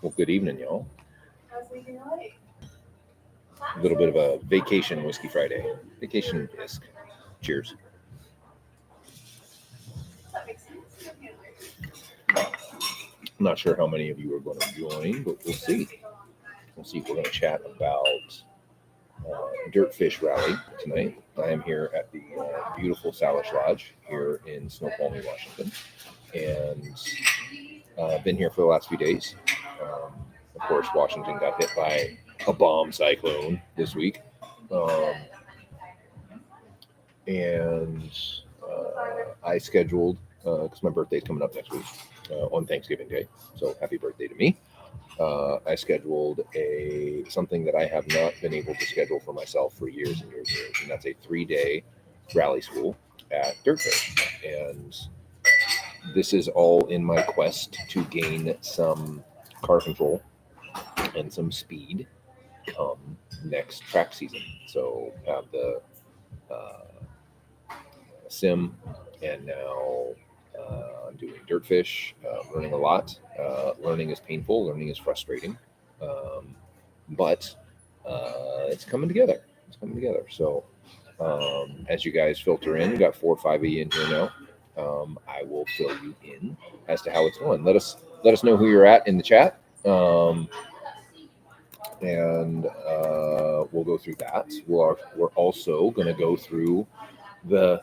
Well, good evening, y'all. A little bit of a vacation Whiskey Friday. Vacation disc. Cheers. I'm not sure how many of you are going to join, but we'll see. We'll see if we're going to chat about DirtFish Rally tonight. I am here at the beautiful Salish Lodge here in Snoqualmie, Washington, and I've been here for the last few days. Of course, Washington got hit by a bomb cyclone this week, and I scheduled, because my birthday's coming up next week on Thanksgiving Day, so happy birthday to me. I scheduled something that I have not been able to schedule for myself for years and years and years, and that's a 3-day rally school at DirtFish. And this is all in my quest to gain some car control and some speed come next track season. So have the sim, and now I'm doing DirtFish, learning a lot. Learning is painful, learning is frustrating, but it's coming together. It's coming together. So as you guys filter in, we got 4 or 5 of you in here now. I will fill you in as to how it's going. Let us know who you're at in the chat, and we'll go through that. We're also going to go through the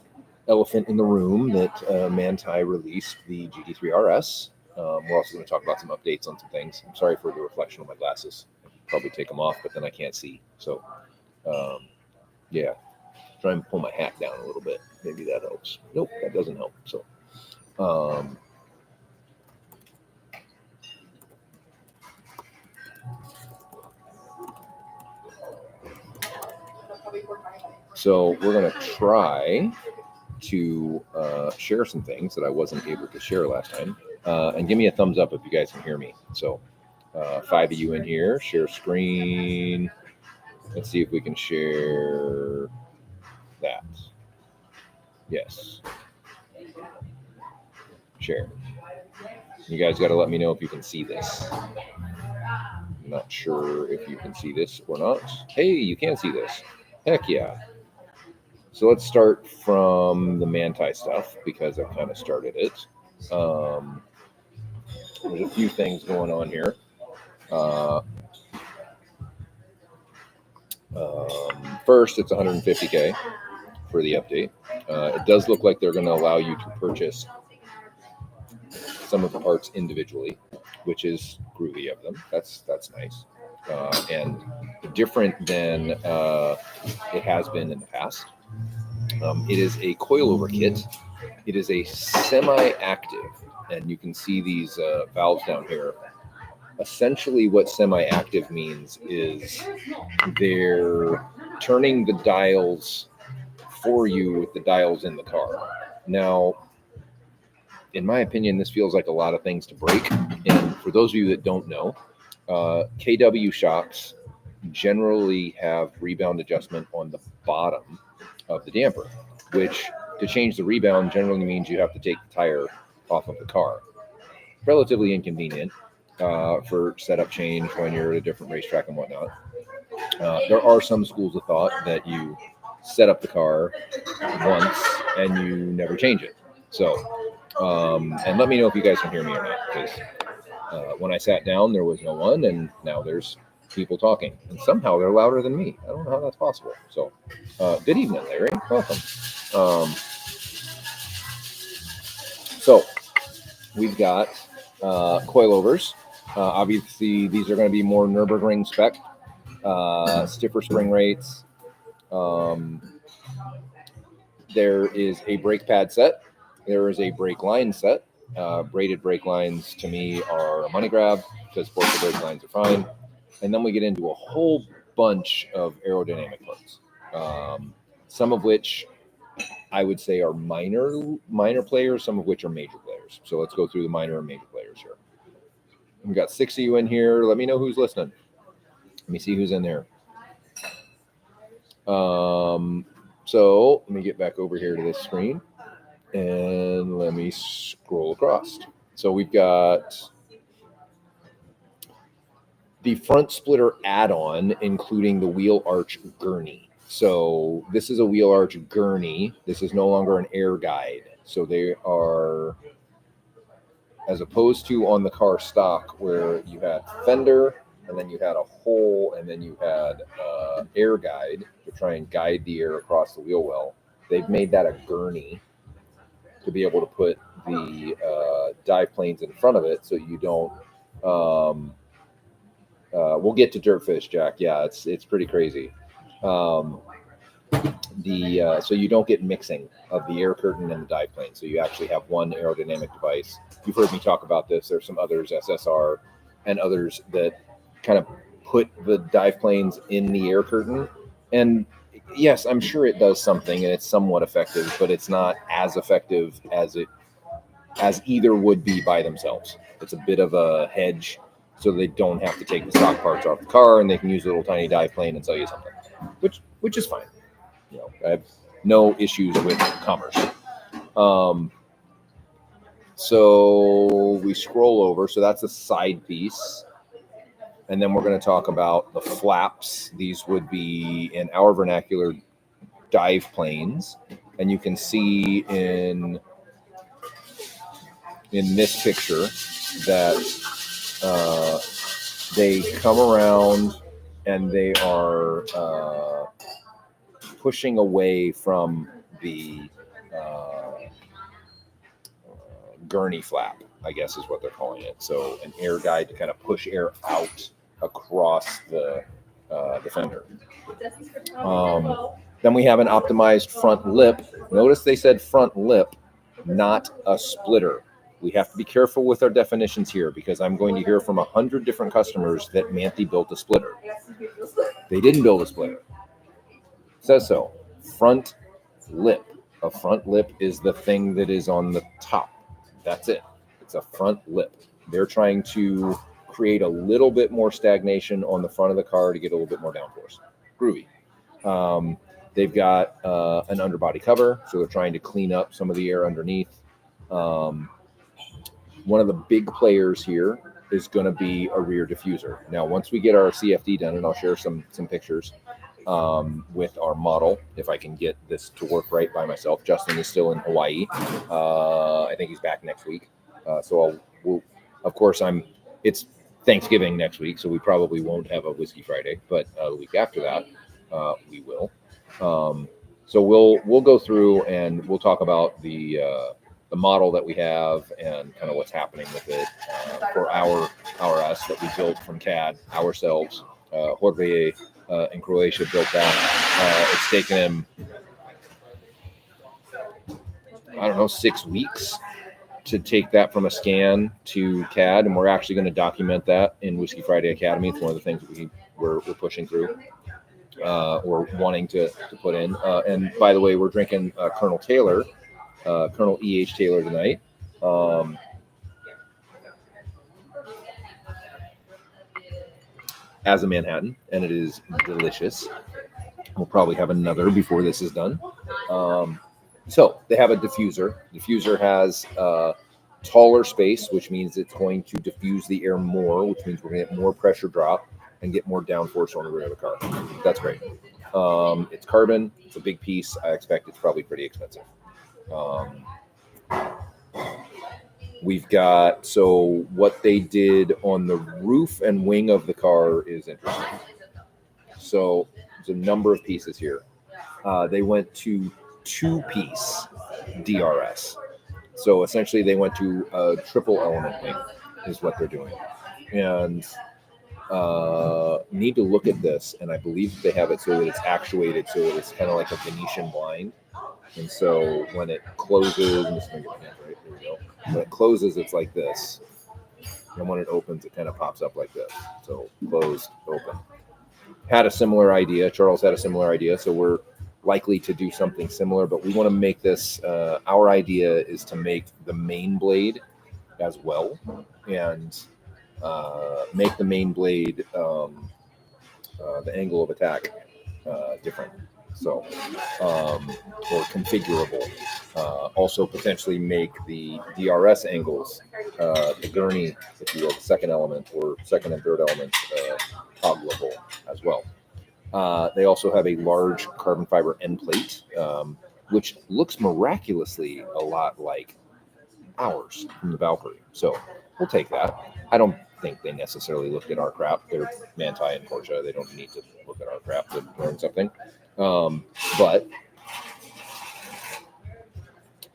elephant in the room that Manthey released the GT3 RS. We're also going to talk about some updates on some things. I'm sorry for the reflection on my glasses. I could probably take them off, but then I can't see. So, yeah, try and pull my hat down a little bit. Maybe that helps. Nope, that doesn't help. So, we're going to try to share some things that I wasn't able to share last time. And give me a thumbs up if you guys can hear me. So 5 of you in here, share screen. Let's see if we can share that. Yes. Share. You guys got to let me know if you can see this. I'm not sure if you can see this or not. Hey, you can see this. Heck yeah. So let's start from the Manthey stuff because I kind of started it. There's a few things going on here. First, it's 150K for the update. It does look like they're going to allow you to purchase some of the parts individually, which is groovy of them. That's nice. And different than it has been in the past. It is a coilover kit. It is a semi-active, and you can see these valves down here. Essentially, what semi-active means is they're turning the dials for you with the dials in the car. Now, in my opinion, this feels like a lot of things to break. And for those of you that don't know, KW shocks generally have rebound adjustment on the bottom of the damper, which to change the rebound generally means you have to take the tire off of the car. Relatively inconvenient for setup change when you're at a different racetrack and whatnot. There are some schools of thought that you set up the car once and you never change it. So, and let me know if you guys can hear me or not, because when I sat down, there was no one, and now there's people talking, and somehow they're louder than me. I don't know how that's possible. So, good evening, Larry. Welcome. So, we've got coilovers. Obviously, these are going to be more Nürburgring spec, stiffer spring rates. There is a brake pad set. There is a brake line set. Braided brake lines to me are a money grab because sports brake lines are fine. And then we get into a whole bunch of aerodynamic parts, some of which I would say are minor players, some of which are major players. So let's go through the minor and major players here. We've got 6 of you in here. Let me know who's listening. Let me see who's in there. So let me get back over here to this screen and let me scroll across. So we've got the front splitter add-on, including the wheel arch gurney. So this is a wheel arch gurney. This is no longer an air guide. So they are, as opposed to on the car stock where you had fender and then you had a hole and then you had air guide to try and guide the air across the wheel well. They've made that a gurney to be able to put the dive planes in front of it so you don't. We'll get to DirtFish, Jack. Yeah, it's pretty crazy. So you don't get mixing of the air curtain and the dive plane. So you actually have one aerodynamic device. You've heard me talk about this. There's some others, SSR and others, that kind of put the dive planes in the air curtain. And yes, I'm sure it does something and it's somewhat effective, but it's not as effective as either would be by themselves. It's a bit of a hedge so they don't have to take the stock parts off the car and they can use a little tiny dive plane and sell you something, which is fine. You know, I have no issues with commerce. So we scroll over. So that's a side piece. And then we're going to talk about the flaps. These would be, in our vernacular, dive planes. And you can see in this picture that they come around and they are pushing away from the gurney flap, I guess is what they're calling it. So an air guide to kind of push air out across the fender. Then we have an optimized front lip. Notice they said front lip, not a splitter. We have to be careful with our definitions here because I'm going to hear from 100 different customers that Manthey built a splitter. They didn't build a splitter. It says so. Front lip. A front lip is the thing that is on the top. That's it. It's a front lip. They're trying to create a little bit more stagnation on the front of the car to get a little bit more downforce. Groovy. They've got an underbody cover, so they're trying to clean up some of the air underneath. One of the big players here is going to be a rear diffuser. Now, once we get our CFD done, and I'll share some pictures with our model, if I can get this to work right by myself. Justin is still in Hawaii. I think he's back next week. So it's Thanksgiving next week, so we probably won't have a Whiskey Friday, but the week after that, we will. So we'll go through and we'll talk about the model that we have and kind of what's happening with it for our S that we built from CAD ourselves. Jorge in Croatia built that. It's taken him, 6 weeks to take that from a scan to CAD, and we're actually going to document that in Whiskey Friday Academy. It's one of the things we're pushing through or wanting to put in. And by the way, we're drinking Colonel E.H. Taylor tonight. As a Manhattan, and it is delicious. We'll probably have another before this is done. So they have a diffuser. Diffuser has taller space, which means it's going to diffuse the air more, which means we're going to get more pressure drop and get more downforce on the rear of the car. That's great. It's carbon. It's a big piece. I expect it's probably pretty expensive. We've got, so what they did on the roof and wing of the car is interesting. So there's a number of pieces here. They went to 2-piece DRS. So essentially they went to a triple element wing is what they're doing. And need to look at this. And I believe they have it so that it's actuated so that it's kind of like a Venetian blind. And so when it closes, I'm just going to get my hand right, there we go. When it closes, it's like this. And when it opens, it kind of pops up like this. So closed, open. Had a similar idea. Charles had a similar idea. So we're likely to do something similar, but we want to make this, our idea is to make the main blade as well and make the main blade, the angle of attack different. So, or configurable. Also potentially make the DRS angles, the gurney, if you will, the second element or second and third element, toggleable as well. They also have a large carbon fiber end plate, which looks miraculously a lot like ours from the Valkyrie. So we'll take that. I don't think they necessarily looked at our crap. They're Manthey and Porsche. They don't need to look at our crap to learn something. But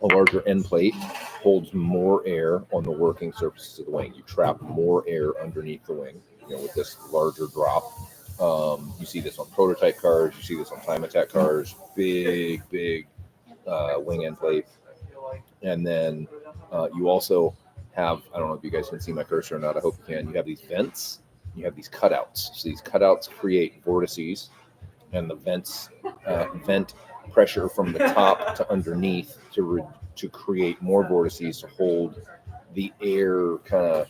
a larger end plate holds more air on the working surfaces of the wing. You trap more air underneath the wing, with this larger drop. You see this on prototype cars. You see this on time attack cars. Big wing end plate. And then you also have, I don't know if you guys can see my cursor or not. I hope you can. You have these vents. You have these cutouts. So these cutouts create vortices, and the vents vent pressure from the top to underneath to create more vortices to hold the air kind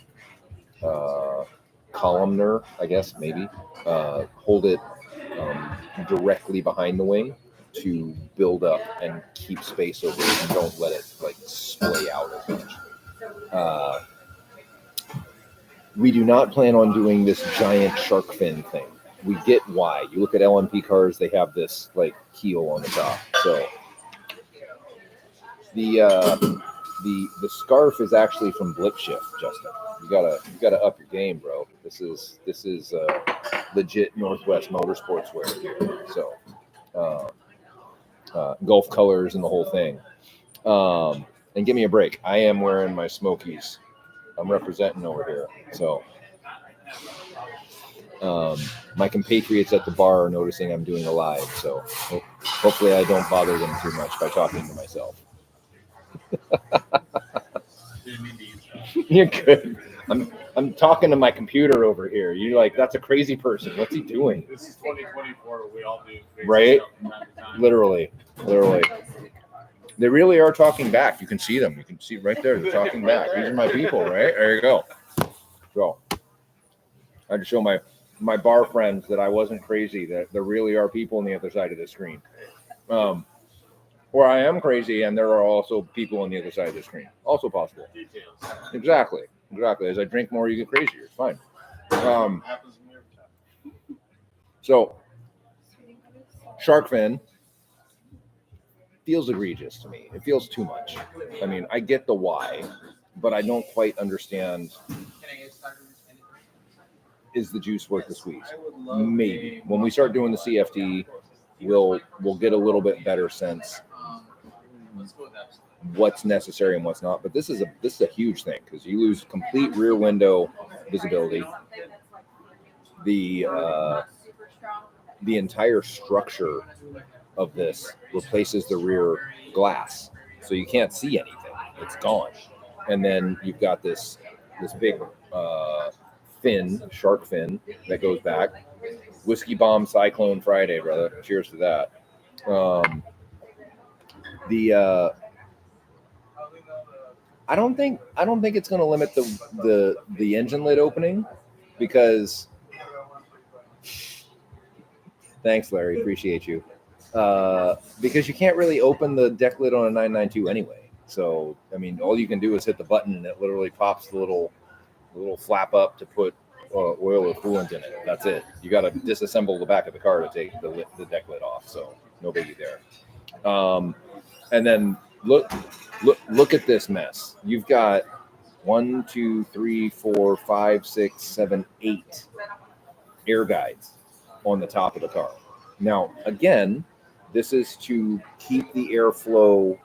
of columnar, I guess, maybe. Hold it directly behind the wing to build up and keep space over it and don't let it like splay out as much. We do not plan on doing this giant shark fin thing. We get why. You look at LMP cars, they have this like keel on the top. So the scarf is actually from Blip Shift, Justin. You gotta up your game, bro. This is legit Northwest Motorsports wear here. So Gulf colors and the whole thing. And give me a break. I am wearing my Smokies. I'm representing over here. So my compatriots at the bar are noticing I'm doing a live. So hopefully I don't bother them too much by talking to myself. You're good. I'm talking to my computer over here. You're like, that's a crazy person. What's he doing? This is 2024. We all do right? Literally. They really are talking back. You can see them. You can see right there. They're talking back. These are my people, right? There you go. So I had to show my bar friends that I wasn't crazy, that there really are people on the other side of the screen. Or I am crazy and there are also people on the other side of the screen. Also possible. Exactly. As I drink more, you get crazier. It's fine. So shark fin feels egregious to me. It feels too much. I mean, I get the why, but I don't quite understand. Is the juice worth the squeeze? Maybe. When we start doing the CFD, we'll get a little bit better sense what's necessary and what's not. But this is a huge thing because you lose complete rear window visibility. The entire structure of this replaces the rear glass, so you can't see anything. It's gone. And then you've got this big fin, shark fin that goes back. Whiskey Bomb Cyclone Friday, brother. Cheers to that. I don't think it's going to limit the engine lid opening, because thanks, Larry, appreciate you. Because you can't really open the deck lid on a 992 anyway. So I mean, all you can do is hit the button and it literally pops the little flap up to put oil or coolant in it. That's it. You got to disassemble the back of the car to take the deck lid off. So no biggie there. And then look at this mess. You've got 1, 2, 3, 4, 5, 6, 7, 8 air guides on the top of the car. Now, again, this is to keep the airflow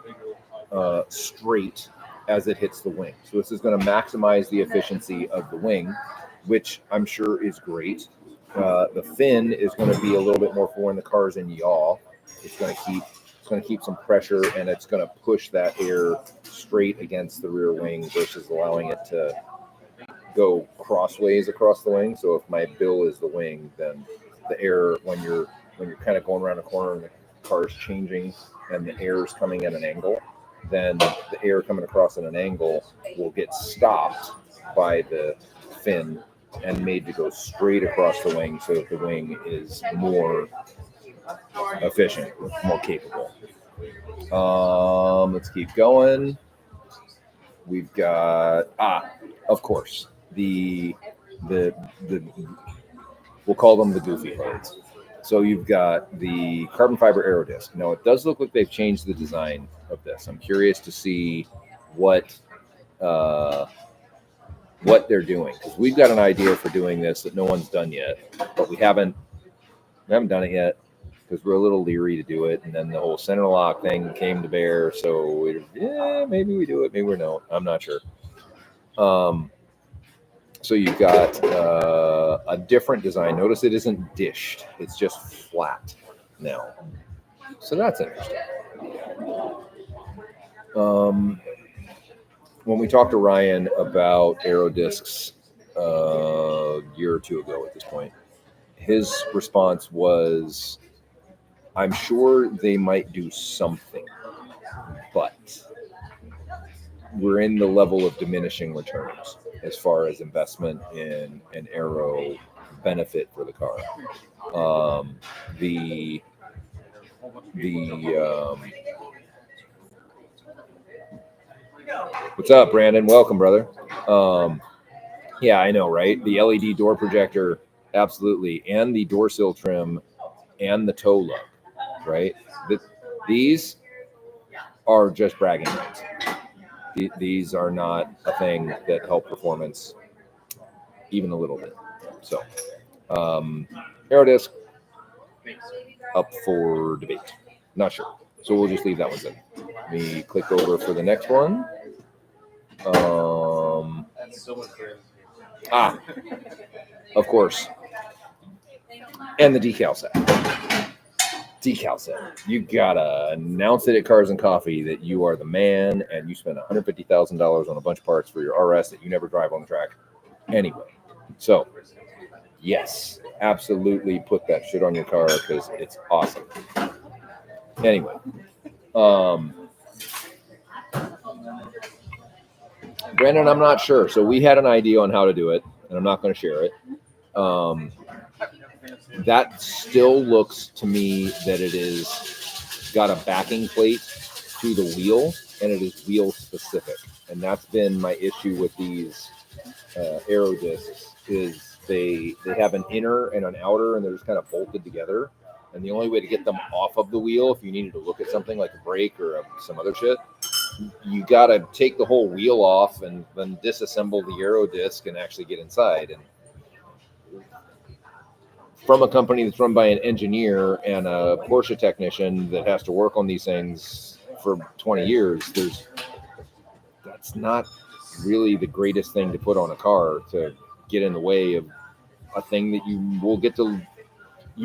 straight as it hits the wing. So this is going to maximize the efficiency of the wing, which I'm sure is great. The fin is going to be a little bit more for when the car's in yaw. It's going to keep some pressure, and it's going to push that air straight against the rear wing versus allowing it to go crossways across the wing. So if my bill is the wing, then the air, when you're kind of going around a corner and the car's changing and the air is coming at an angle, then the air coming across at an angle will get stopped by the fin and made to go straight across the wing, so that the wing is more efficient, more capable. Let's keep going. We've got of course, the we'll call them the goofy parts. So you've got the carbon fiber aero disc. Now it does look like they've changed the design of this. I'm curious to see what they're doing, because we've got an idea for doing this that no one's done yet, but we haven't done it yet because we're a little leery to do it. And then the whole center lock thing came to bear. So maybe we do it, maybe we don't. I'm not sure. So you've got a different design. Notice it isn't dished; it's just flat now. So that's interesting. When we talked to Ryan about aero discs a year or two ago at this point, his response was, I'm sure they might do something, but we're in the level of diminishing returns as far as investment in an aero benefit for the car. What's up, Brandon? Welcome, brother. Yeah, I know, right? The LED door projector, absolutely, and the door sill trim and the toe lug, right? These are just bragging rights. These are not a thing that help performance even a little bit. So, aero disc up for debate. Not sure. So we'll just leave that one then. Let me click over for the next one. Of course. And the decal set. You gotta announce it at Cars and Coffee that you are the man, and you spend $150,000 on a bunch of parts for your RS that you never drive on the track anyway. So, yes, absolutely put that shit on your car because it's awesome. Anyway, Brandon, I'm not sure. So we had an idea on how to do it, and I'm not going to share it. That still looks to me that it is got a backing plate to the wheel, and it is wheel specific. And that's been my issue with these aero discs is they have an inner and an outer, and they're just kind of bolted together. And the only way to get them off of the wheel, if you needed to look at something like a brake or some other shit, you got to take the whole wheel off and then disassemble the aero disc and actually get inside. And from a company that's run by an engineer and a Porsche technician that has to work on these things for 20 years, that's not really the greatest thing to put on a car to get in the way of a thing that you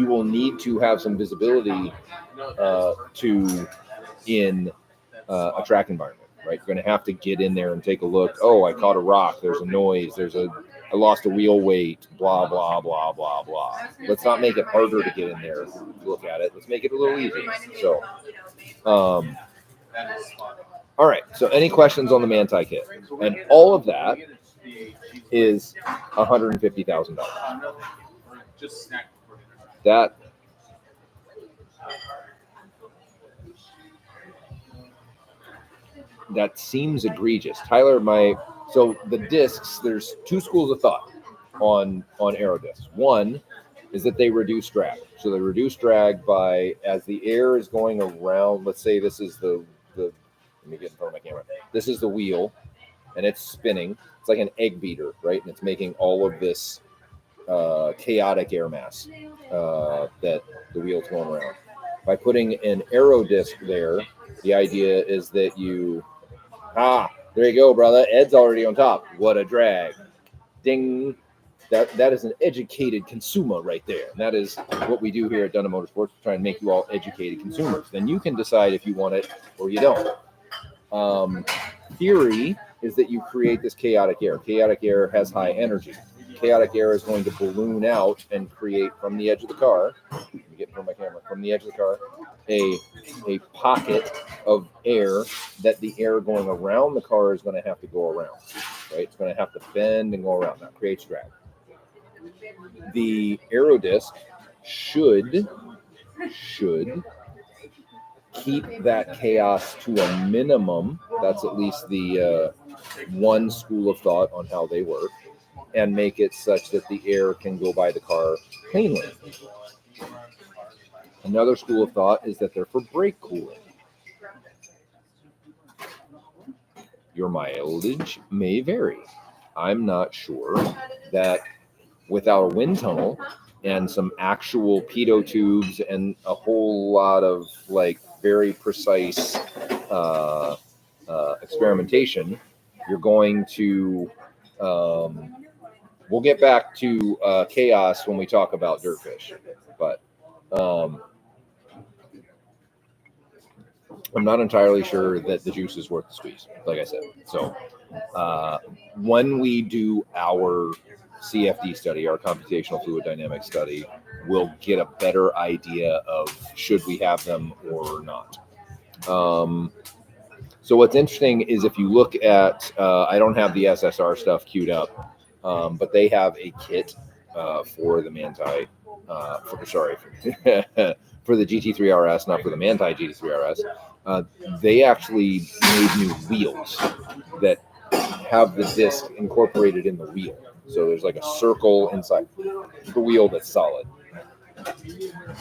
will need to have some visibility to in a track environment, right? You're going to have to get in there and take a look. Oh, I caught a rock. There's a noise. I lost a wheel weight, blah, blah, blah, blah, blah. Let's not make it harder to get in there to look at it. Let's make it a little easier. So, all right. So any questions on the Manthey kit? And all of that is $150,000. That seems egregious. Tyler, so the discs, there's two schools of thought on aero discs. One is that they reduce drag. So they reduce drag by, as the air is going around, let's say this is let me get in front of my camera. This is the wheel, and it's spinning. It's like an egg beater, right? And it's making all of this chaotic air mass that the wheel's going around. By putting an aero disc there, the idea is that there you go, brother. Ed's already on top. What a drag. Ding. That is an educated consumer right there. And that is what we do here at Dunham Motorsports. We try and make you all educated consumers. Then you can decide if you want it or you don't. Theory is that you create this chaotic air. Chaotic air has high energy. Chaotic air is going to balloon out and create from the edge of the car. Let me get in front of my camera. From the edge of the car, a pocket of air that the air going around the car is going to have to go around. Right? It's going to have to bend and go around. That creates drag. The aero disc should should keep that chaos to a minimum. That's at least the one school of thought on how they work, and make it such that the air can go by the car cleanly. Another school of thought is that they're for brake cooling. Your mileage may vary. I'm not sure that without a wind tunnel and some actual pitot tubes and a whole lot of like very precise experimentation, you're going to we'll get back to chaos when we talk about DirtFish, but I'm not entirely sure that the juice is worth the squeeze, like I said. So when we do our CFD study, our computational fluid dynamics study, we'll get a better idea of should we have them or not. So what's interesting is if you look at, I don't have the SSR stuff queued up, but they have a kit for the Manthey, for the GT3 RS, not for the Manthey GT3 RS. They actually made new wheels that have the disc incorporated in the wheel. So there's like a circle inside the wheel that's solid.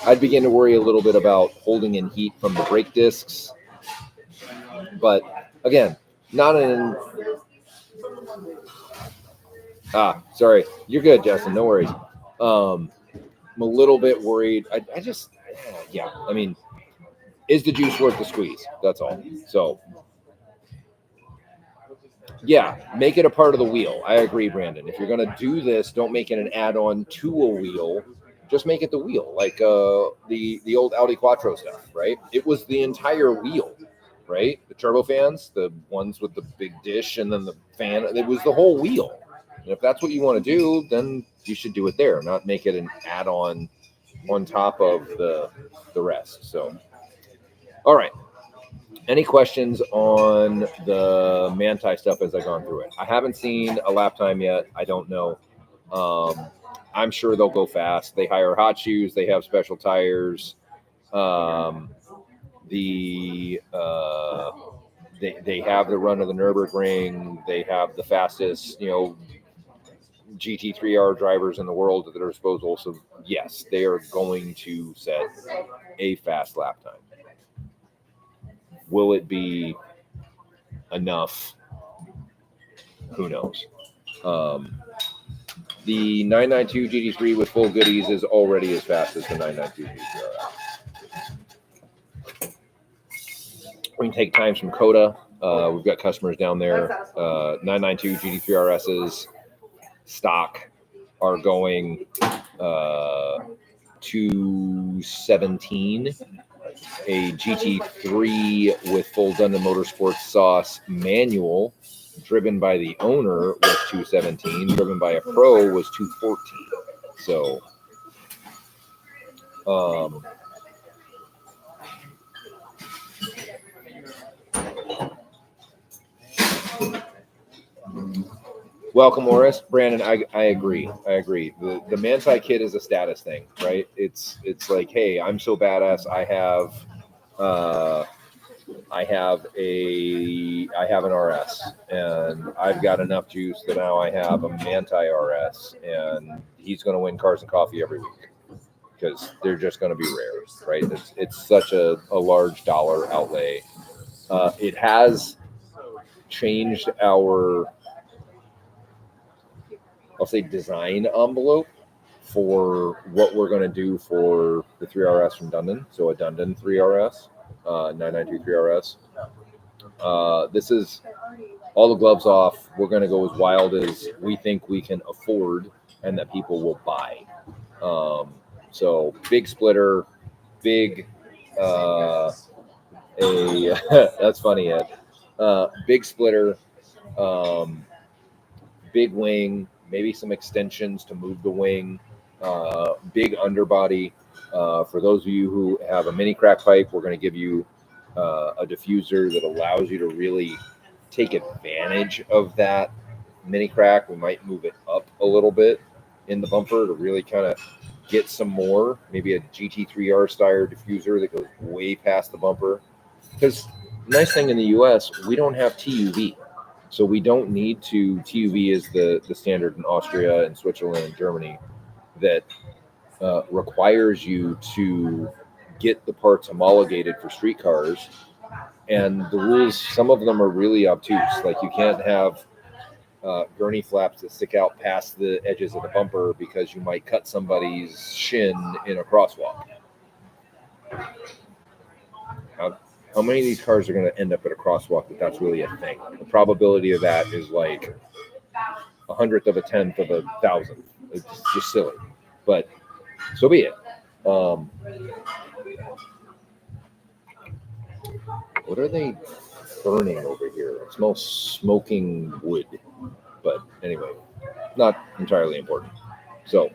I'd begin to worry a little bit about holding in heat from the brake discs. But again, not in... sorry. You're good, Justin. No worries. I'm a little bit worried. I just... Yeah, I mean, is the juice worth the squeeze? That's all. So... yeah, make it a part of the wheel. I agree, Brandon. If you're going to do this, don't make it an add-on to a wheel. Just make it the wheel, like the old Audi Quattro stuff, right? It was the entire wheel, right? The turbofans, the ones with the big dish and then the fan, it was the whole wheel. And if that's what you want to do, then you should do it there, not make it an add-on on top of the rest. So, all right. Any questions on the Manthey stuff as I've gone through it? I haven't seen a lap time yet. I don't know. I'm sure they'll go fast. They hire hot shoes. They have special tires. They have the run of the Nürburgring. They have the fastest, GT3R drivers in the world at their disposal. So yes, they are going to set a fast lap time. Will it be enough? Who knows? The 992 GT3 with full goodies is already as fast as the 992 GT3. We can take times from Coda. We've got customers down there. 992 GT3 RS's stock are going 217. A GT3 with full Dundon Motorsports sauce manual driven by the owner was 217. Driven by a pro was 214. So, welcome, Morris. Brandon, I agree. The Manthey kit is a status thing, right? It's like, hey, I'm so badass. I have an RS, and I've got enough juice that now I have a Manthey RS, and he's going to win Cars and Coffee every week because they're just going to be rare, right? It's such a large dollar outlay. It has changed our, I'll say, design envelope for what we're going to do for the 3RS from Dundon. So a Dundon 3RS, 992 3RS. This is all the gloves off. We're going to go as wild as we think we can afford and that people will buy. So big splitter, big, that's funny, Ed. Big splitter, big wing, maybe some extensions to move the wing, big underbody. For those of you who have a mini crack pipe, we're going to give you a diffuser that allows you to really take advantage of that mini crack. We might move it up a little bit in the bumper to really kind of get some more, maybe a GT3R style diffuser that goes way past the bumper. Because the nice thing in the US, we don't have TUV. So we don't need to. TUV is the standard in Austria and Switzerland and Germany that requires you to get the parts homologated for street cars. And the rules, some of them are really obtuse. Like you can't have gurney flaps that stick out past the edges of the bumper because you might cut somebody's shin in a crosswalk. How many of these cars are going to end up at a crosswalk that's really a thing? The probability of that is like 1/100 of a 10th of a 1,000th. It's just silly, but so be it. What are they burning over here? It smells smoking wood, but anyway, not entirely important. So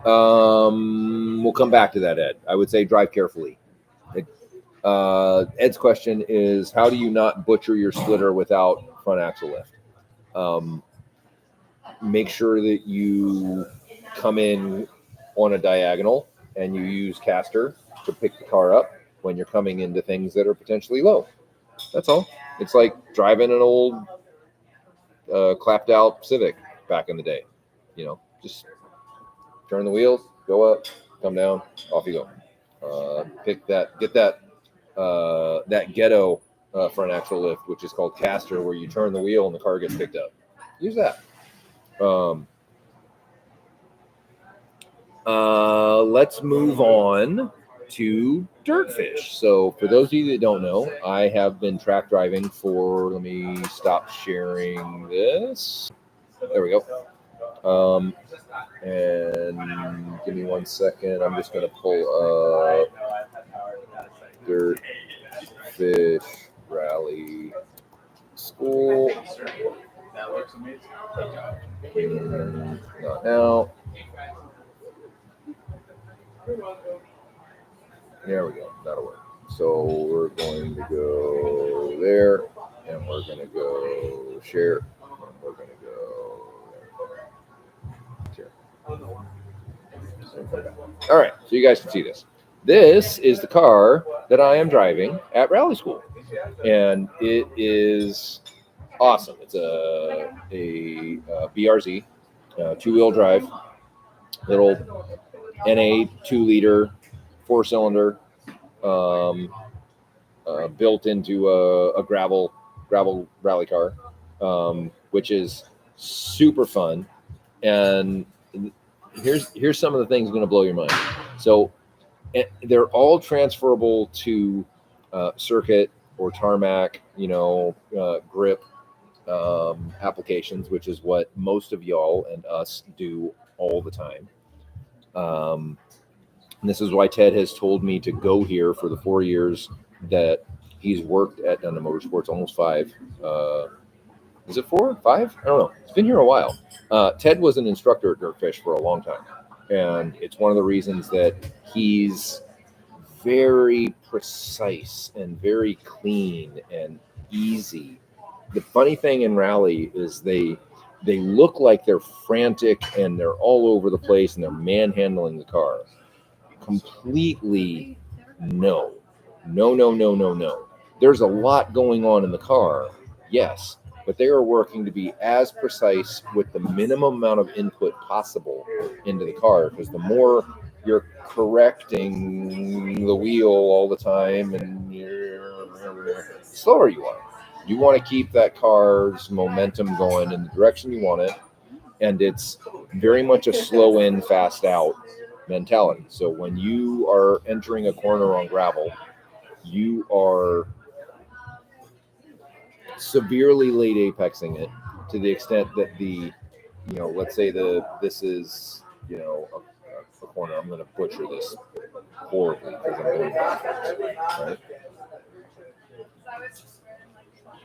we'll come back to that, Ed. I would say drive carefully. Ed's question is, how do you not butcher your splitter without front axle lift? Make sure that you come in on a diagonal and you use caster to pick the car up when you're coming into things that are potentially low. That's all. It's like driving an old clapped out Civic back in the day. You know, just turn the wheels, go up, come down, off you go. Get that ghetto front axle lift, which is called caster, where you turn the wheel and the car gets picked up. Use that. Let's move on to DirtFish. So for those of you that don't know, I have been track driving for, let me stop sharing this. There we go. And give me 1 second. I'm just going to pull up DirtFish Rally School. That looks amazing. Not now. There we go. That'll work. So we're going to go there, and we're going to go share, and we're going to go share. All right, so you guys can see this. This is the car that I am driving at rally school, and it is awesome. It's a BRZ, two-wheel drive, little NA 2-liter, 4-cylinder, built into a gravel rally car, which is super fun. And here's some of the things going to blow your mind. So they're all transferable to circuit or tarmac, grip applications, which is what most of y'all and us do all the time. And this is why Ted has told me to go here for the 4 years that he's worked at Dundee Motorsports, almost 5. Is it 4, 5? I don't know. It's been here a while. Ted was an instructor at DirtFish for a long time. And it's one of the reasons that he's very precise and very clean and easy. The funny thing in rally is they look like they're frantic and they're all over the place and they're manhandling the car. Completely no. There's a lot going on in the car, yes, but they are working to be as precise with the minimum amount of input possible into the car, because the more you're correcting the wheel all the time and the slower you are. You want to keep that car's momentum going in the direction you want it, and it's very much a slow in, fast out mentality. So when you are entering a corner on gravel, you are severely late apexing it to the extent that let's say this is, a corner. I'm going to butcher this horribly because I'm going backwards, right?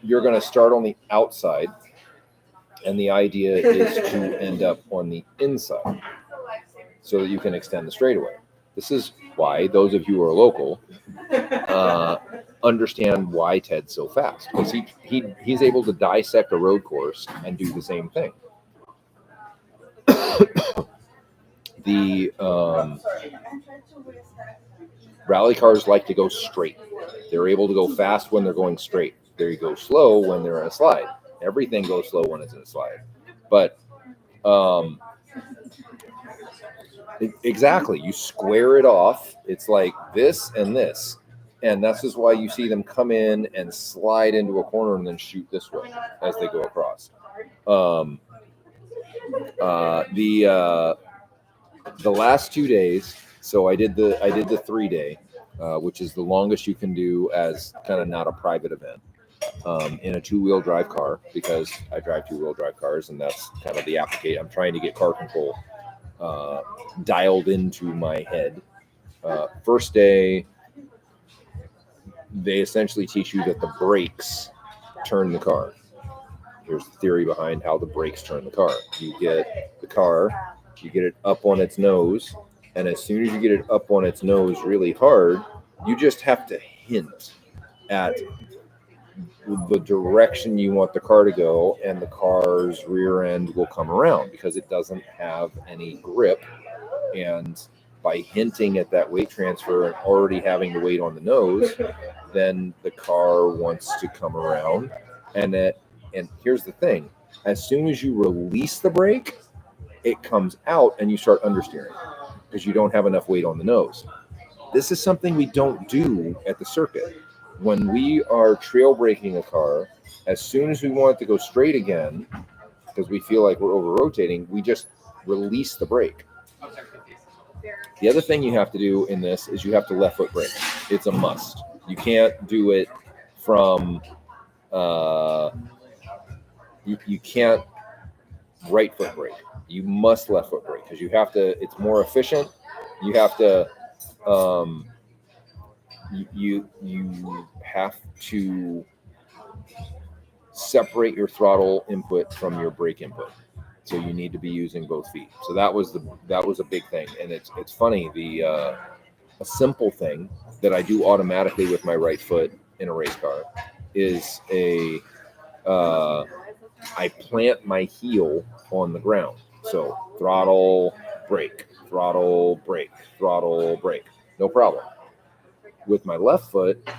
You're going to start on the outside, and the idea is to end up on the inside so that you can extend the straightaway. This is why those of you who are local understand why Ted's so fast, because he's able to dissect a road course and do the same thing. The rally cars like to go straight. They're able to go fast when they're going straight. They go slow when they're in a slide. Everything goes slow when it's in a slide. But exactly, you square it off. It's like this and this. And that's just why you see them come in and slide into a corner and then shoot this way as they go across. The last 2 days, so I did the 3-day, which is the longest you can do as kind of not a private event, in a 2-wheel drive car, because I drive 2-wheel drive cars, and that's kind of the application. I'm trying to get car control dialed into my head. First day, they essentially teach you that the brakes turn the car. Here's the theory behind how the brakes turn the car. You get the car, you get it up on its nose, and as soon as you get it up on its nose really hard, you just have to hint at the direction you want the car to go, and the car's rear end will come around because it doesn't have any grip. And by hinting at that weight transfer and already having the weight on the nose, then the car wants to come around. And here's the thing, as soon as you release the brake, it comes out and you start understeering because you don't have enough weight on the nose. This is something we don't do at the circuit. When we are trail braking a car, as soon as we want it to go straight again, because we feel like we're over rotating, we just release the brake. The other thing you have to do in this is you have to left foot brake. It's a must. You can't do it from you can't right foot brake. You must left foot brake because you have to. It's more efficient. You have to. You have to separate your throttle input from your brake input. So you need to be using both feet. So that was a big thing, and it's funny. A simple thing that I do automatically with my right foot in a race car is I plant my heel on the ground. So throttle, brake, throttle, brake, throttle, brake. No problem. With my left foot,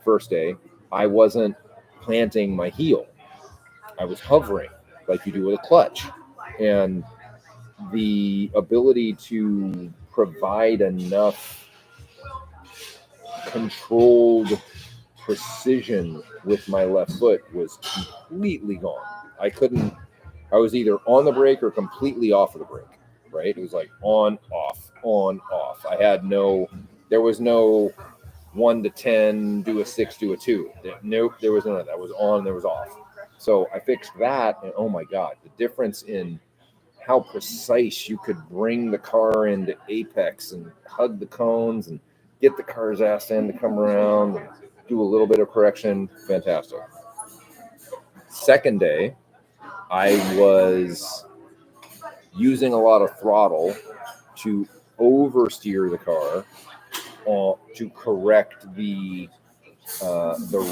first day, I wasn't planting my heel. I was hovering like you do with a clutch. And the ability to provide enough controlled precision with my left foot was completely gone. I was either on the brake or completely off of the brake, right? It was like on, off, on, off. There was no 1 to 10, do a 6, do a 2. Nope, there was none of that. It was on, there was off. So I fixed that, and oh my God, the difference in how precise you could bring the car into apex and hug the cones and get the car's ass in to come around and do a little bit of correction. Fantastic. Second day, I was using a lot of throttle to oversteer the car to correct the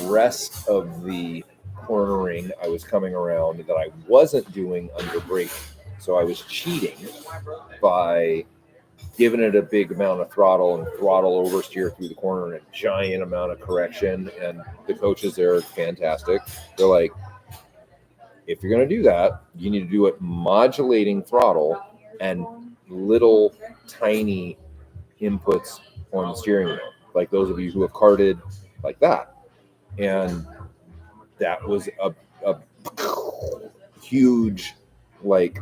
rest of the cornering I was coming around that I wasn't doing under brake. So I was cheating by giving it a big amount of throttle and throttle oversteer through the corner and a giant amount of correction. And the coaches there are fantastic. They're like, if you're going to do that, you need to do it modulating throttle and little tiny inputs on the steering wheel, like those of you who have karted like that. And that was a huge, like,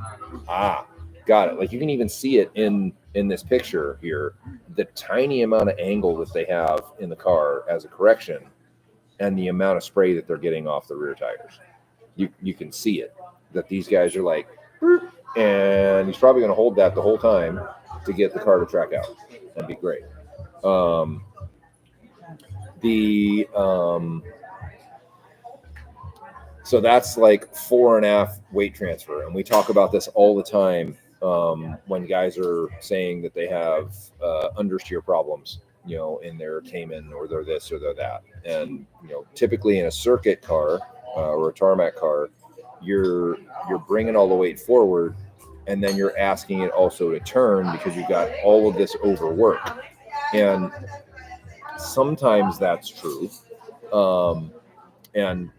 got it. Like you can even see it in this picture here, the tiny amount of angle that they have in the car as a correction and the amount of spray that they're getting off the rear tires. You can see it, that these guys are like, and he's probably going to hold that the whole time to get the car to track out. That'd be great. So that's like 4.5 weight transfer. And we talk about this all the time when guys are saying that they have understeer problems, in their Cayman or they're this or they're that. And, typically in a circuit car or a tarmac car, you're bringing all the weight forward and then you're asking it also to turn because you've got all of this overwork. And sometimes that's true. And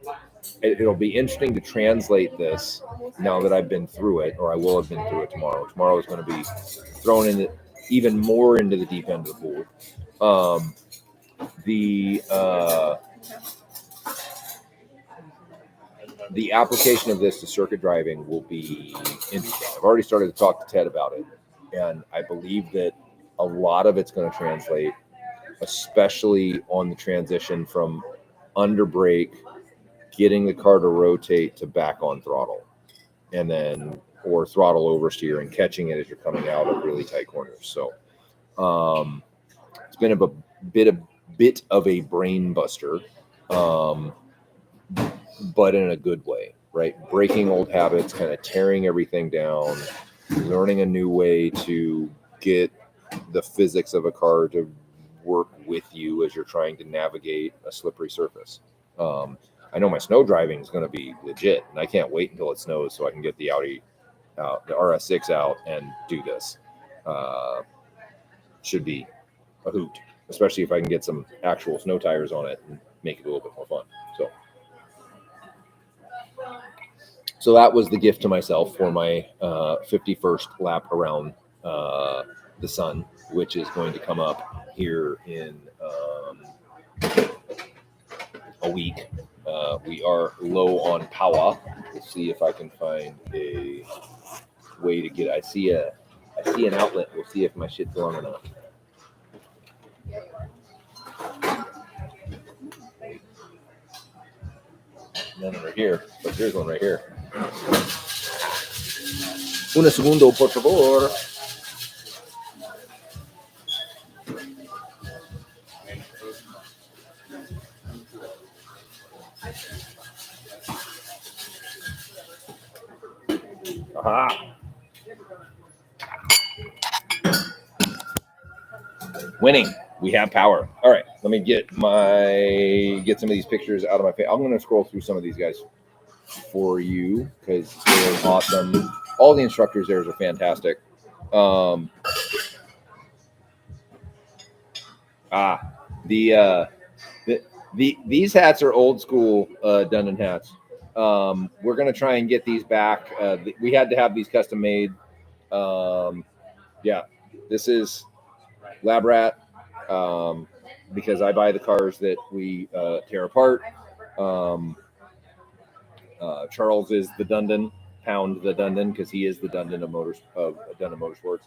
it'll be interesting to translate this now that I've been through it, or I will have been through it tomorrow. Tomorrow is going to be thrown in even more into the deep end of the pool. The application of this to circuit driving will be interesting. I've already started to talk to Ted about it, and I believe that a lot of it's going to translate, especially on the transition from under brake, getting the car to rotate to back on throttle, and then or throttle oversteer and catching it as you're coming out of really tight corners. So it's been a bit of a brain buster, but in a good way, right? Breaking old habits, kind of tearing everything down, learning a new way to get the physics of a car to work with you as you're trying to navigate a slippery surface. I know my snow driving is going to be legit, and I can't wait until it snows so I can get the Audi, the RS6 out and do this. Should be a hoot, especially if I can get some actual snow tires on it and make it a little bit more fun. So that was the gift to myself for my 51st lap around the sun, which is going to come up here in a week. We are low on power. Let's see if I can find a way to get. I see an outlet. We'll see if my shit's long enough. None right here, but there's one right here. Un segundo, por favor. Aha. Winning. We have power. All right, let me get some of these pictures out of my face. I'm going to scroll through some of these guys for you because they're awesome. All the instructors there are fantastic. These hats are old school Dundon hats. We're going to try and get these back. We had to have these custom made. Yeah, this is Lab Rat. Because I buy the cars that we tear apart. Charles is the Dundon, Pound the Dundon, because he is the Dundon of Dundon Motorsports.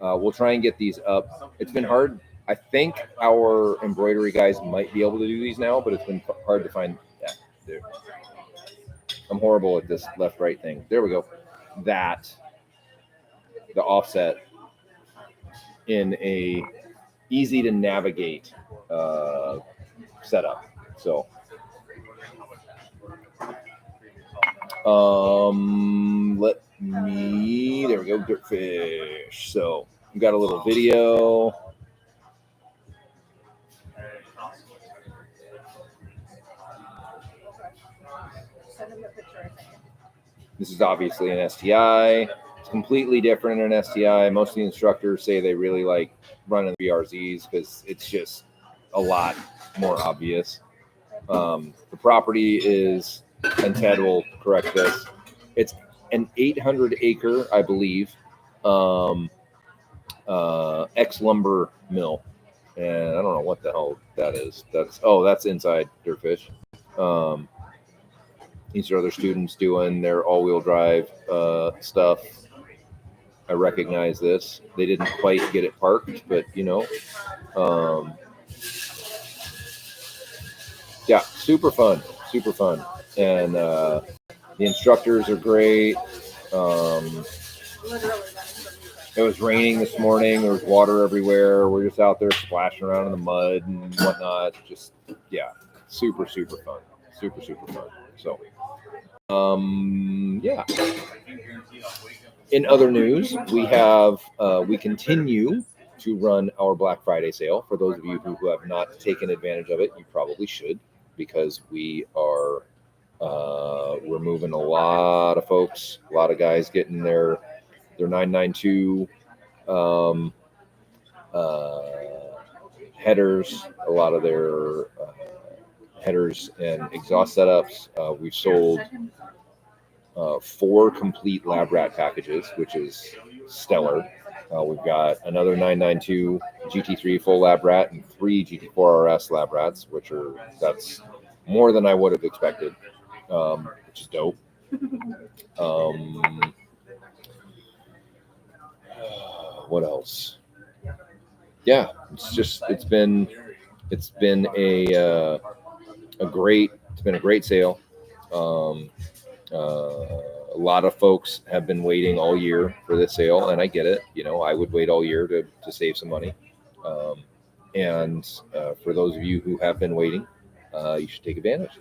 We'll try and get these up. It's been hard. I think our embroidery guys might be able to do these now, but it's been hard to find. Yeah, there. I'm horrible at this left-right thing. There we go. The offset in a easy to navigate setup. So there we go, DirtFish. So we've got a little video. This is obviously an STI. It's completely different in an STI. Most of the instructors say they really like running the BRZs because it's just a lot more obvious. The property is, and Ted will correct this, it's an 800 acre, I believe, ex-lumber mill. And I don't know what the hell that is. That's inside DirtFish. These are other students doing their all-wheel drive stuff. I recognize this. They didn't quite get it parked, but yeah, super fun. And the instructors are great. It was raining this morning. There was water everywhere. We're just out there splashing around in the mud and whatnot. Just, yeah, super fun. Super fun. So, yeah. In other news, we continue to run our Black Friday sale. For those of you who have not taken advantage of it, you probably should, because we're moving a lot of folks, a lot of guys getting their their 992 headers, a lot of their headers and exhaust setups. We've sold 4 complete lab rat packages, which is stellar. We've got another 992 GT3 full lab rat and 3 GT4 RS lab rats, that's more than I would have expected, which is dope. What else? Yeah, it's been a great sale. A lot of folks have been waiting all year for this sale, and I get it. I would wait all year to save some money. And for those of you who have been waiting, you should take advantage.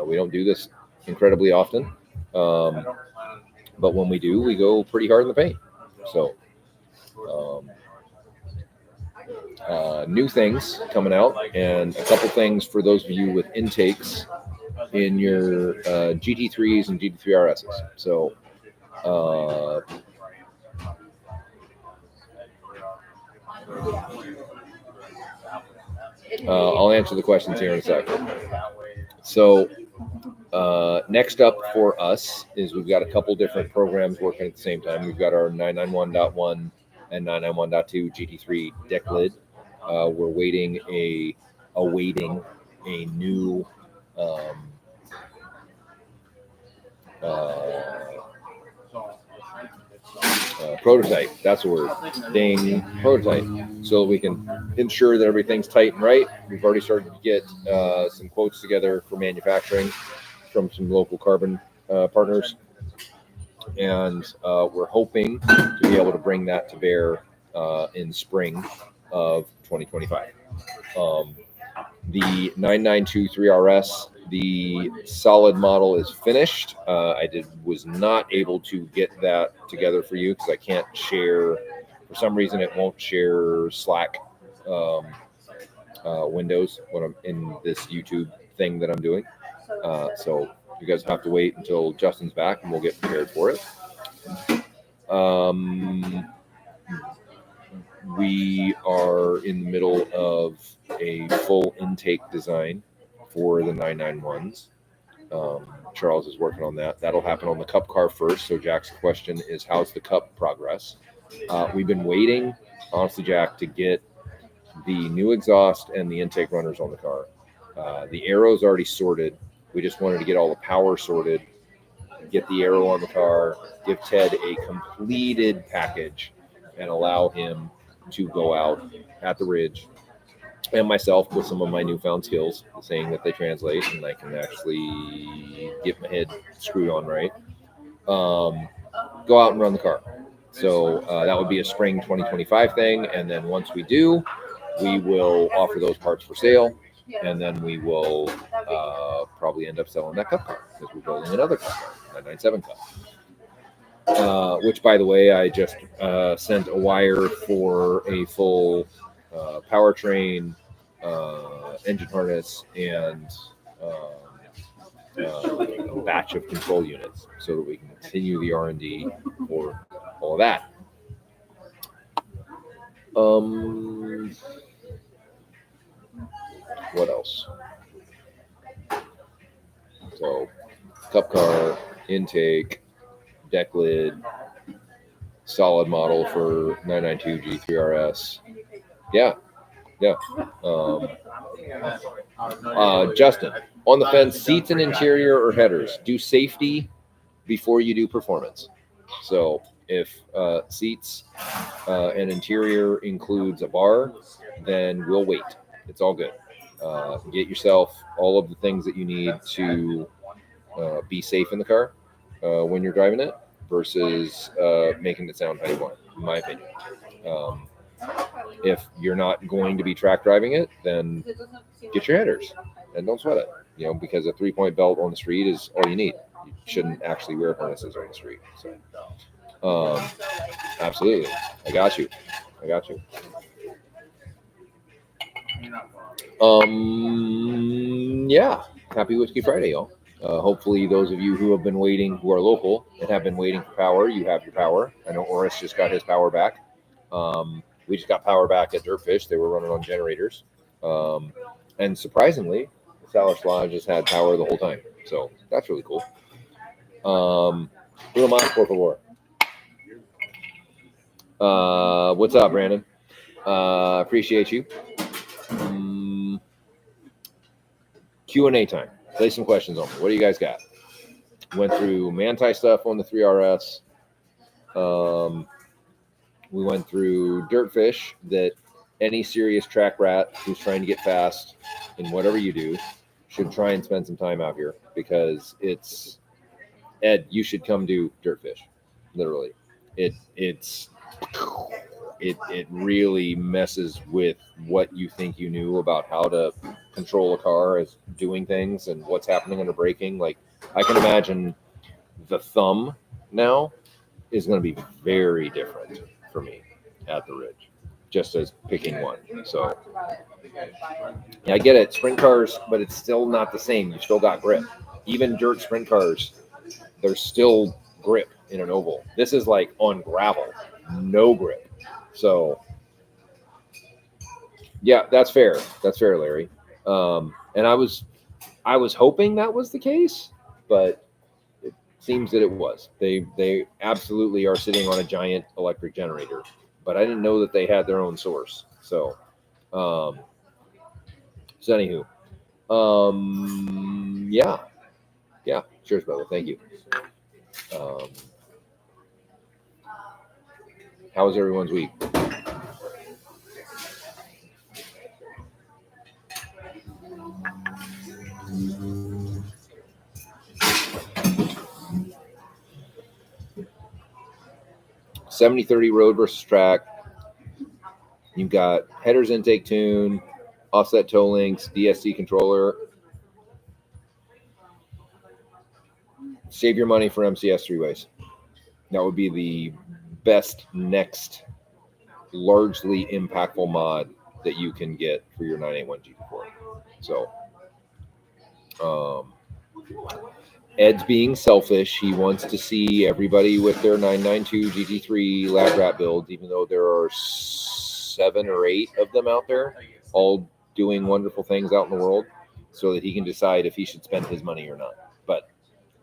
We don't do this incredibly often, but when we do, we go pretty hard in the paint. So new things coming out, and a couple things for those of you with intakes in your GT3s and GT3 RSs. So I'll answer the questions here in a second. So next up for us is we've got a couple different programs working at the same time. We've got our 991.1 and 991.2 GT3 deck lid. We're awaiting a new prototype. That's the word. Ding, prototype. So we can ensure that everything's tight and right. We've already started to get some quotes together for manufacturing from some local carbon partners, and we're hoping to be able to bring that to bear in spring of 2025. The 992 3RS, the solid model is finished. I was not able to get that together for you because I can't share. For some reason, it won't share Slack windows when I'm in this YouTube thing that I'm doing. So you guys have to wait until Justin's back, and we'll get prepared for it. We are in the middle of a full intake design for the 991s. Charles is working on that. That'll happen on the Cup car first. So Jack's question is, how's the Cup progress? We've been waiting, honestly, Jack, to get the new exhaust and the intake runners on the car. The aero's already sorted. We just wanted to get all the power sorted, get the aero on the car, give Ted a completed package, and allow him to go out at the ridge, and myself with some of my newfound skills, saying that they translate and I can actually get my head screwed on right, go out and run the car. So that would be a spring 2025 thing, and then once we do, we will offer those parts for sale, and then we will probably end up selling that Cup car because we're building another Cup car, 997 Cup. Which, by the way, I just sent a wire for a full powertrain, engine harness, and a batch of control units so that we can continue the R&D for all of that. What else? So, Cup car, intake, deck lid, solid model for 992 G3 RS. Yeah. Justin, on the fence, seats and interior or headers, do safety before you do performance. So if seats and interior includes a bar, then we'll wait. It's all good. Get yourself all of the things that you need to be safe in the car when you're driving it versus making it sound how you want, in my opinion. If you're not going to be track driving it, then get your headers and don't sweat it, because a 3-point belt on the street is all you need. You shouldn't actually wear harnesses on the street. So, absolutely. I got you. Yeah. Happy Whiskey Friday, y'all. Hopefully, those of you who have been waiting, who are local and have been waiting for power, you have your power. I know Oris just got his power back. We just got power back at DirtFish. They were running on generators. And surprisingly, Salas Lodge has had power the whole time. So that's really cool. Uno más, por favor. What's up, Brandon? Appreciate you. Q&A time. Play some questions on me. What do you guys got? Went through Manthey stuff on the 3RS. We went through DirtFish, that any serious track rat who's trying to get fast in whatever you do should try and spend some time out here, because it's, Ed, you should come do DirtFish. Literally. It really messes with what you think you knew about how to control a car as doing things and what's happening under braking. Like, I can imagine the thumb now is going to be very different for me at the Ridge, just as picking one. So yeah, I get it, sprint cars, but it's still not the same. You still got grip. Even dirt sprint cars, there's still grip in an oval. This is like on gravel, no grip. So yeah, that's fair. That's fair, Larry. And I was hoping that was the case, but it seems that it was. They absolutely are sitting on a giant electric generator, but I didn't know that they had their own source. So, anywho, yeah. Cheers, brother. Thank you. How was everyone's week? $70-30 road versus track. You've got headers, intake tune, offset toe links, DSC controller. Save your money for MCS three-ways. That would be the best next largely impactful mod that you can get for your 981 GT4. So, Ed's being selfish. He wants to see everybody with their 992 GT3 lab rat builds, even though there are 7 or 8 of them out there, all doing wonderful things out in the world, so that he can decide if he should spend his money or not. But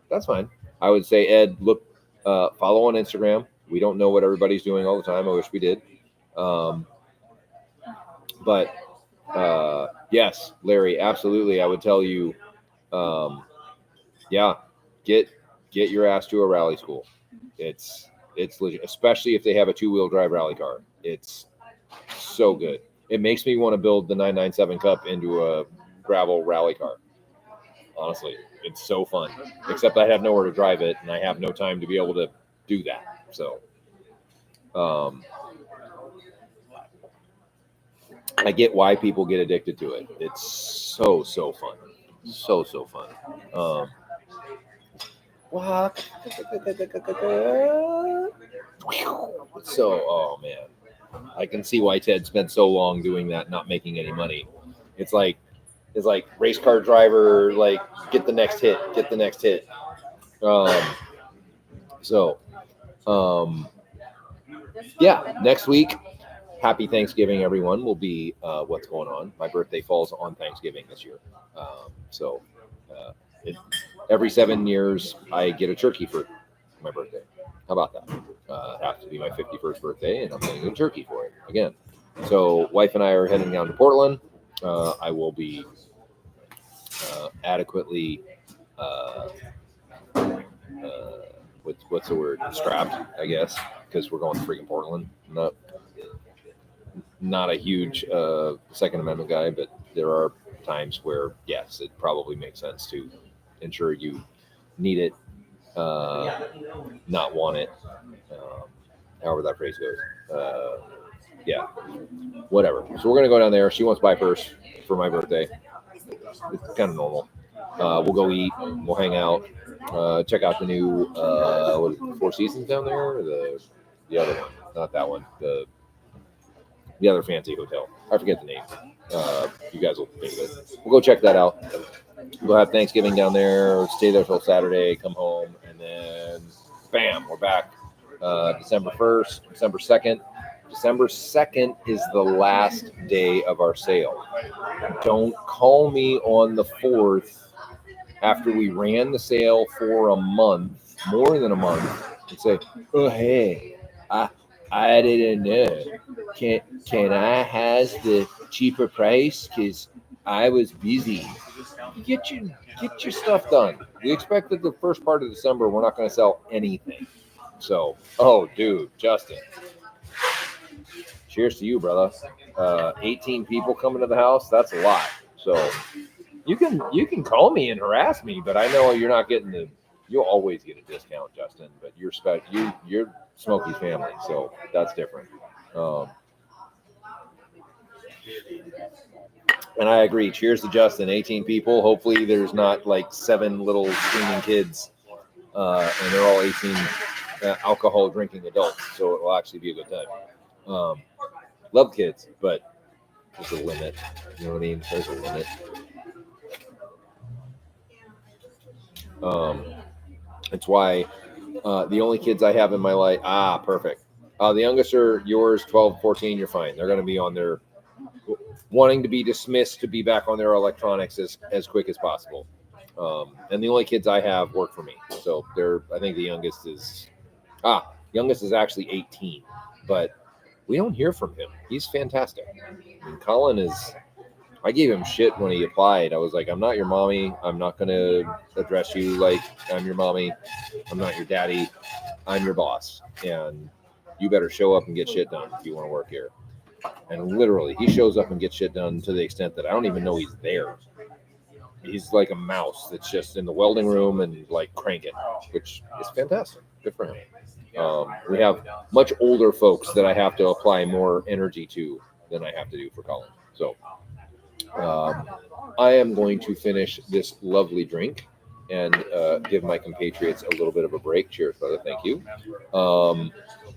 that's fine. I would say, Ed, look, follow on Instagram. We don't know what everybody's doing all the time. I wish we did. But yes, Larry, absolutely. I would tell you, yeah, get your ass to a rally school. It's legit, especially if they have a 2-wheel drive rally car. It's so good. It makes me want to build the 997 Cup into a gravel rally car. Honestly, it's so fun. Except I have nowhere to drive it, and I have no time to be able to do that. So, I get why people get addicted to it. It's so fun, so fun. Walk. So, oh man, I can see why Ted spent so long doing that, not making any money. It's like race car driver, like get the next hit. Yeah, next week. Happy Thanksgiving, everyone, will be what's going on. My birthday falls on Thanksgiving this year. Every 7 years, I get a turkey for my birthday. How about that? It has to be my 51st birthday, and I'm getting a turkey for it again. So, wife and I are heading down to Portland. I will be adequately, what's the word? Strapped, I guess, because we're going to freaking Portland. Not a huge Second Amendment guy, but there are times where, yes, it probably makes sense to ensure you need it, not want it, however that phrase goes. Yeah, whatever. So we're going to go down there. She wants to buy purse for my birthday. It's kind of normal. We'll go eat. We'll hang out. Check out the new what is it, Four Seasons down there? Or the other one. Not that one. The other fancy hotel. I forget the name. You guys will think of it. We'll go check that out. We'll have Thanksgiving down there, stay there till Saturday, come home, and then bam, we're back. December 1st, December 2nd. December 2nd is the last day of our sale. Don't call me on the 4th after we ran the sale for a month, more than a month, and say, oh, hey, I didn't know. Can I has the cheaper price? Because I was busy. Get your stuff done. We expect that the first part of December we're not going to sell anything. So, oh, dude, Justin, cheers to you, brother. 18 people coming to the house. That's a lot. So you can call me and harass me, but I know you're not getting the. You'll always get a discount, Justin. But you're Smokey's family, so that's different. And I agree. Cheers to Justin. 18 people. Hopefully, there's not like 7 little screaming kids, and they're all 18 alcohol drinking adults. So it will actually be a good time. Love kids, but there's a limit. You know what I mean? There's a limit. It's why the only kids I have in my life. Perfect. The youngest are yours, 12, 14. You're fine. They're going to be on their wanting to be dismissed to be back on their electronics as quick as possible. And the only kids I have work for me. So I think the youngest is actually 18, but we don't hear from him. He's fantastic. I mean, Colin is, I gave him shit when he applied. I was like, I'm not your mommy. I'm not going to address you like I'm your mommy. I'm not your daddy. I'm your boss. And you better show up and get shit done if you want to work here. And literally, he shows up and gets shit done to the extent that I don't even know he's there. He's like a mouse that's just in the welding room and like cranking, which is fantastic. Good for him. We have much older folks that I have to apply more energy to than I have to do for Colin. So I am going to finish this lovely drink and give my compatriots a little bit of a break. Cheers, brother. Thank you.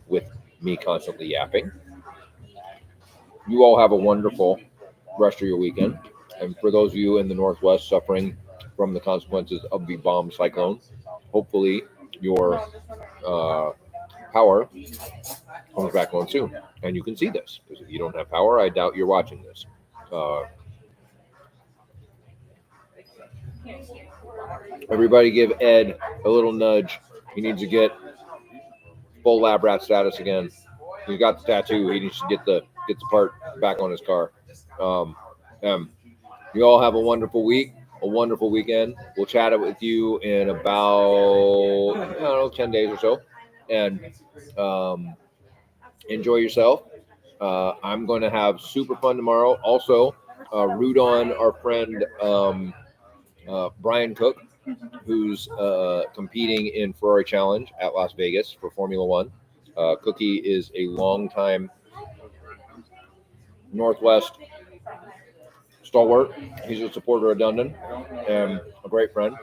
With me constantly yapping. You all have a wonderful rest of your weekend. And for those of you in the Northwest suffering from the consequences of the bomb cyclone, hopefully your power comes back on soon. And you can see this. Because if you don't have power, I doubt you're watching this. Everybody give Ed a little nudge. He needs to get full lab rat status again. He's got the tattoo. He needs to get the part back on his car. You all have a wonderful week, a wonderful weekend. We'll chat it with you in about 10 days or so. And enjoy yourself. I'm going to have super fun tomorrow. Also, root on our friend Brian Cook, who's competing in Ferrari Challenge at Las Vegas for Formula One. Cookie is a longtime Northwest stalwart. He's a supporter of Dundon and a great friend.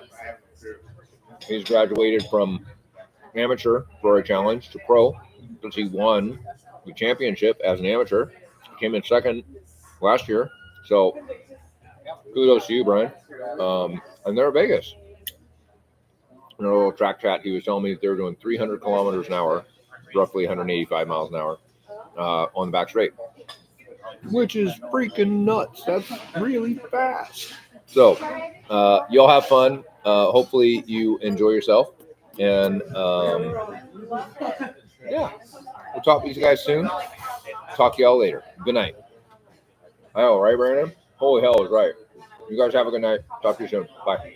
He's graduated from amateur Ferrari Challenge to pro since he won the championship as an amateur. He came in second last year. So kudos to you, Brian. And they're at Vegas. In a little track chat, he was telling me that they were doing 300 kilometers an hour, roughly 185 miles an hour on the back straight, which is freaking nuts. That's really fast. So y'all have fun. Hopefully you enjoy yourself. And yeah, we'll talk to you guys soon. Talk to y'all later. Good night. I know, right, Brandon? Holy hell is right. You guys have a good night. Talk to you soon. Bye.